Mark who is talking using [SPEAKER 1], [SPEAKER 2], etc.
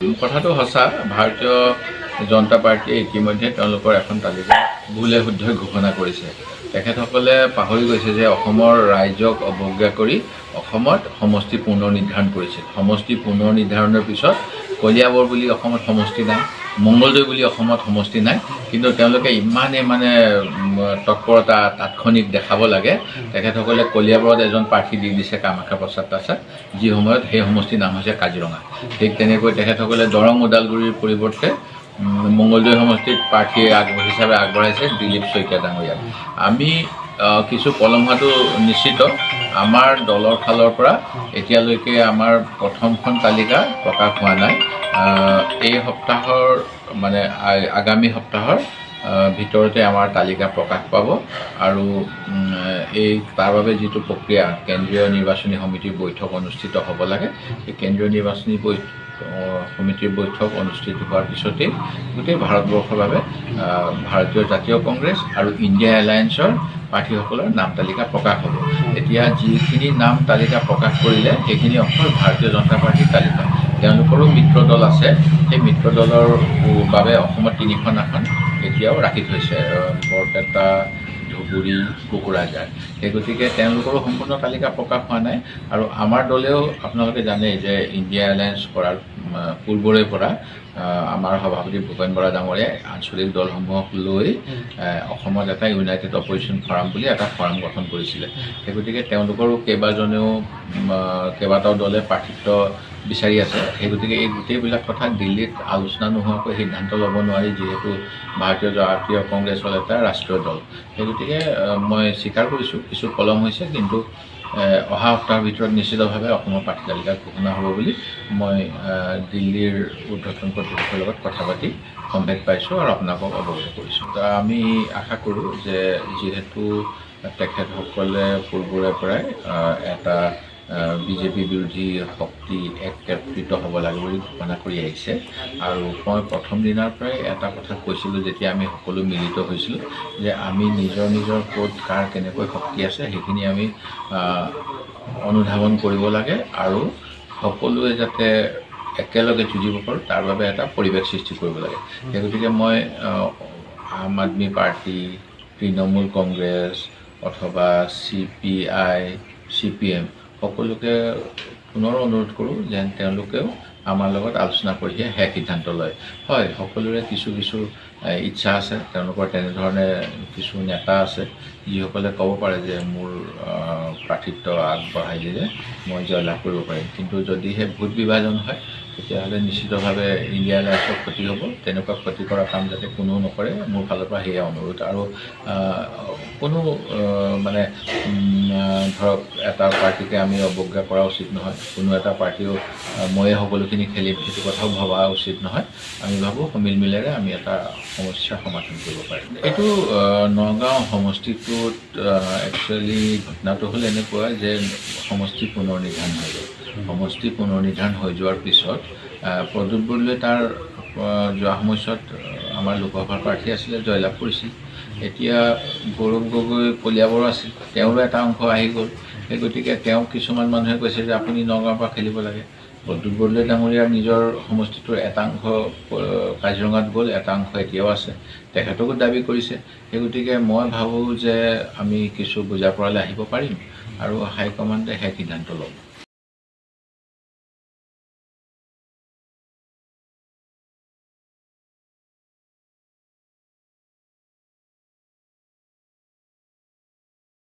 [SPEAKER 1] কথাটো সঁচা। ভাৰতীয় জনতা পাৰ্টীয়ে ইতিমধ্যে তেওঁলোকৰ এখন তালিকা ভুলে শুদ্ধই ঘোষণা কৰিছে। তেখেতসকলে পাহৰি গৈছে যে অসমৰ ৰাইজক অৱজ্ঞা কৰি অসমত সমষ্টি পুনৰ নিৰ্ধাৰণ কৰিছিল। সমষ্টি পুনৰ নিৰ্ধাৰণৰ পিছত কলিয়াবৰ বুলি অসমত সমষ্টি নাই, মংগলদৈ বুলি অসমত সমষ্টি নাই, কিন্তু তেওঁলোকে ইমানে তৎপৰতা তাৎক্ষণিক দেখাব লাগে। তেখেতসকলে কলিয়াবৰত এজন প্ৰাৰ্থী দি দিছে কামাখ্যা প্ৰসাদ তাছাক, যি সময়ত সেই সমষ্টিৰ নাম হৈছে কাজিৰঙা। ঠিক তেনেকৈ তেখেতসকলে দৰং ওদালগুৰিৰ পৰিৱৰ্তে মংগলদৈ সমষ্টিত প্ৰাৰ্থী হিচাপে আগবঢ়াইছে দিলীপ শইকীয়া ডাঙৰীয়াক। আমি কিছু পলম হোৱাটো নিশ্চিত। আমাৰ দলৰ ফালৰ পৰা এতিয়ালৈকে আমাৰ প্ৰথমখন তালিকা প্ৰকাশ হোৱা নাই। এই সপ্তাহৰ আগামী সপ্তাহৰ ভিতৰতে আমাৰ তালিকা প্ৰকাশ পাব আৰু তাৰ বাবে যিটো প্ৰক্ৰিয়া কেন্দ্ৰীয় নিৰ্বাচনী সমিতিৰ বৈঠক অনুষ্ঠিত হ'ব লাগে, সেই কেন্দ্ৰীয় নিৰ্বাচনী সমিতিৰ বৈঠক অনুষ্ঠিত হোৱাৰ পিছতেই গোটেই ভাৰতবৰ্ষৰ বাবে ভাৰতীয় জাতীয় কংগ্ৰেছ আৰু ইণ্ডিয়া এলায়েন্সৰ প্ৰাৰ্থীসকলৰ নাম তালিকা প্ৰকাশ হ'ব। এতিয়া যিখিনি নাম তালিকা প্ৰকাশ কৰিলে সেইখিনি অকল ভাৰতীয় জনতা পাৰ্টীৰ তালিকা। তেওঁলোকৰো মিত্ৰ দল আছে। সেই মিত্ৰ দলৰ বাবে অসমত 3খন আসন এতিয়াও ৰাখি থৈছে, বৰপেটা, ধুবুৰী, কোকৰাঝাৰ। সেই গতিকে তেওঁলোকৰো সম্পূৰ্ণ তালিকা প্ৰকাশ হোৱা নাই। আৰু আমাৰ দলেও আপোনালোকে জানেই যে ইণ্ডিয়া এলায়েন্স কৰাৰ পূৰ্বৰে পৰা আমাৰ সভাপতি ভূপেন বৰা ডাঙৰীয়াই আঞ্চলিক দলসমূহক লৈ অসমত এটা ইউনাইটেড অপজিশ্যন ফৰাম বুলি এটা ফৰাম গঠন কৰিছিলে। সেই গতিকে তেওঁলোকৰো কেইবাটাও দলে প্ৰাৰ্থিত্ব বিচাৰি আছে। সেই গতিকে এই গোটেইবিলাক কথা দিল্লীত আলোচনা নোহোৱাকৈ সিদ্ধান্ত ল'ব নোৱাৰি, যিহেতু ভাৰতীয় জাতীয় কংগ্ৰেছ হ'ল এটা ৰাষ্ট্ৰীয় দল। সেই গতিকে মই স্বীকাৰ কৰিছোঁ কিছু পলম হৈছে, কিন্তু অহা সপ্তাহৰ ভিতৰত নিশ্চিতভাৱে অসমৰ প্ৰাৰ্থী তালিকা ঘোষণা হ'ব বুলি মই দিল্লীৰ ঊৰ্ধ্বতন কৰ্তৃপক্ষৰ লগত কথা পাতি সম্ভেদ পাইছোঁ আৰু আপোনালোকক অৱগত কৰিছোঁ। আমি আশা কৰোঁ যে যিহেতু তেখেতসকলে পূৰ্বৰে পৰাই এটা বিজেপি বিৰোধী শক্তি একত্ৰিত হ'ব লাগে বুলি ঘোষণা কৰি আহিছে। আৰু মই প্ৰথম দিনাৰ পৰাই এটা কথা কৈছিলোঁ, যেতিয়া আমি সকলো মিলিত হৈছিলোঁ, যে আমি নিজৰ ক'ত কাৰ কেনেকৈ শক্তি আছে সেইখিনি আমি অনুধাৱন কৰিব লাগে আৰু সকলোৱে যাতে একেলগে যুঁজিব পাৰোঁ তাৰ বাবে এটা পৰিৱেশ সৃষ্টি কৰিব লাগে। সেই গতিকে মই আম আদমি পাৰ্টি, তৃণমূল কংগ্ৰেছ অথবা CPI, CPM সকলোকে পুনৰ অনুৰোধ কৰোঁ যেন তেওঁলোকেও আমাৰ লগত আলোচনা কৰিহে শেষ সিদ্ধান্ত লয়। হয়, সকলোৰে কিছু ইচ্ছা আছে, তেওঁলোকৰ তেনেধৰণে কিছু নেতা আছে যিসকলে ক'ব পাৰে যে মোৰ প্ৰাৰ্থিত্ব আগবঢ়াই দিলে মই জয়লাভ কৰিব পাৰিম। কিন্তু যদিহে ভোট বিভাজন হয় তেতিয়াহ'লে নিশ্চিতভাৱে ইণ্ডিয়া এলায়েন্সৰ ক্ষতি হ'ব। তেনেকুৱা ক্ষতি কৰা কাম যাতে কোনেও নকৰে, মোৰ ফালৰ পৰা সেয়া অনুৰোধ। আৰু কোনো ধৰক এটা পাৰ্টিকে আমি অৱজ্ঞা কৰা উচিত নহয়, কোনো এটা পাৰ্টিও ময়ে সকলোখিনি খেলিম সেইটো কথাও ভবা উচিত নহয়। আমি ভাবোঁ সমিলমিলেৰে আমি এটা সমস্যাৰ সমাধান কৰিব পাৰিম। এইটো নগাঁও সমষ্টিটোত একচুৱেলি ঘটনাটো হ'ল এনেকুৱা যে সমষ্টি পুনৰ নিৰ্ধাৰণ হৈ গ'ল। সমষ্টি পুনৰ নিৰ্ধাৰণ হৈ যোৱাৰ পিছত প্ৰদ্যুৎ বৰদলৈ তাৰ যোৱা সময়ছোৱাত আমাৰ লোকসভাৰ প্ৰাৰ্থী আছিলে, জয়লাভ কৰিছিল। এতিয়া গৌৰৱ গগৈ কলিয়াবৰ আছিল, তেওঁৰো এটা অংশ আহি গ'ল। সেই গতিকে তেওঁক কিছুমান মানুহে কৈছে যে আপুনি নগাঁৱৰ পৰা খেলিব লাগে। প্ৰদ্যুৎ বৰদলৈ ডাঙৰীয়াৰ নিজৰ সমষ্টিটোৰ এটা অংশ কাজিৰঙাত গ'ল, এটা অংশ এতিয়াও আছে, তেখেতকো দাবী কৰিছে। সেই গতিকে মই ভাবোঁ যে আমি কিছু বুজা পৰালৈ আহিব পাৰিম আৰু হাইকমাণ্ডে শেষ সিদ্ধান্ত ল'ব।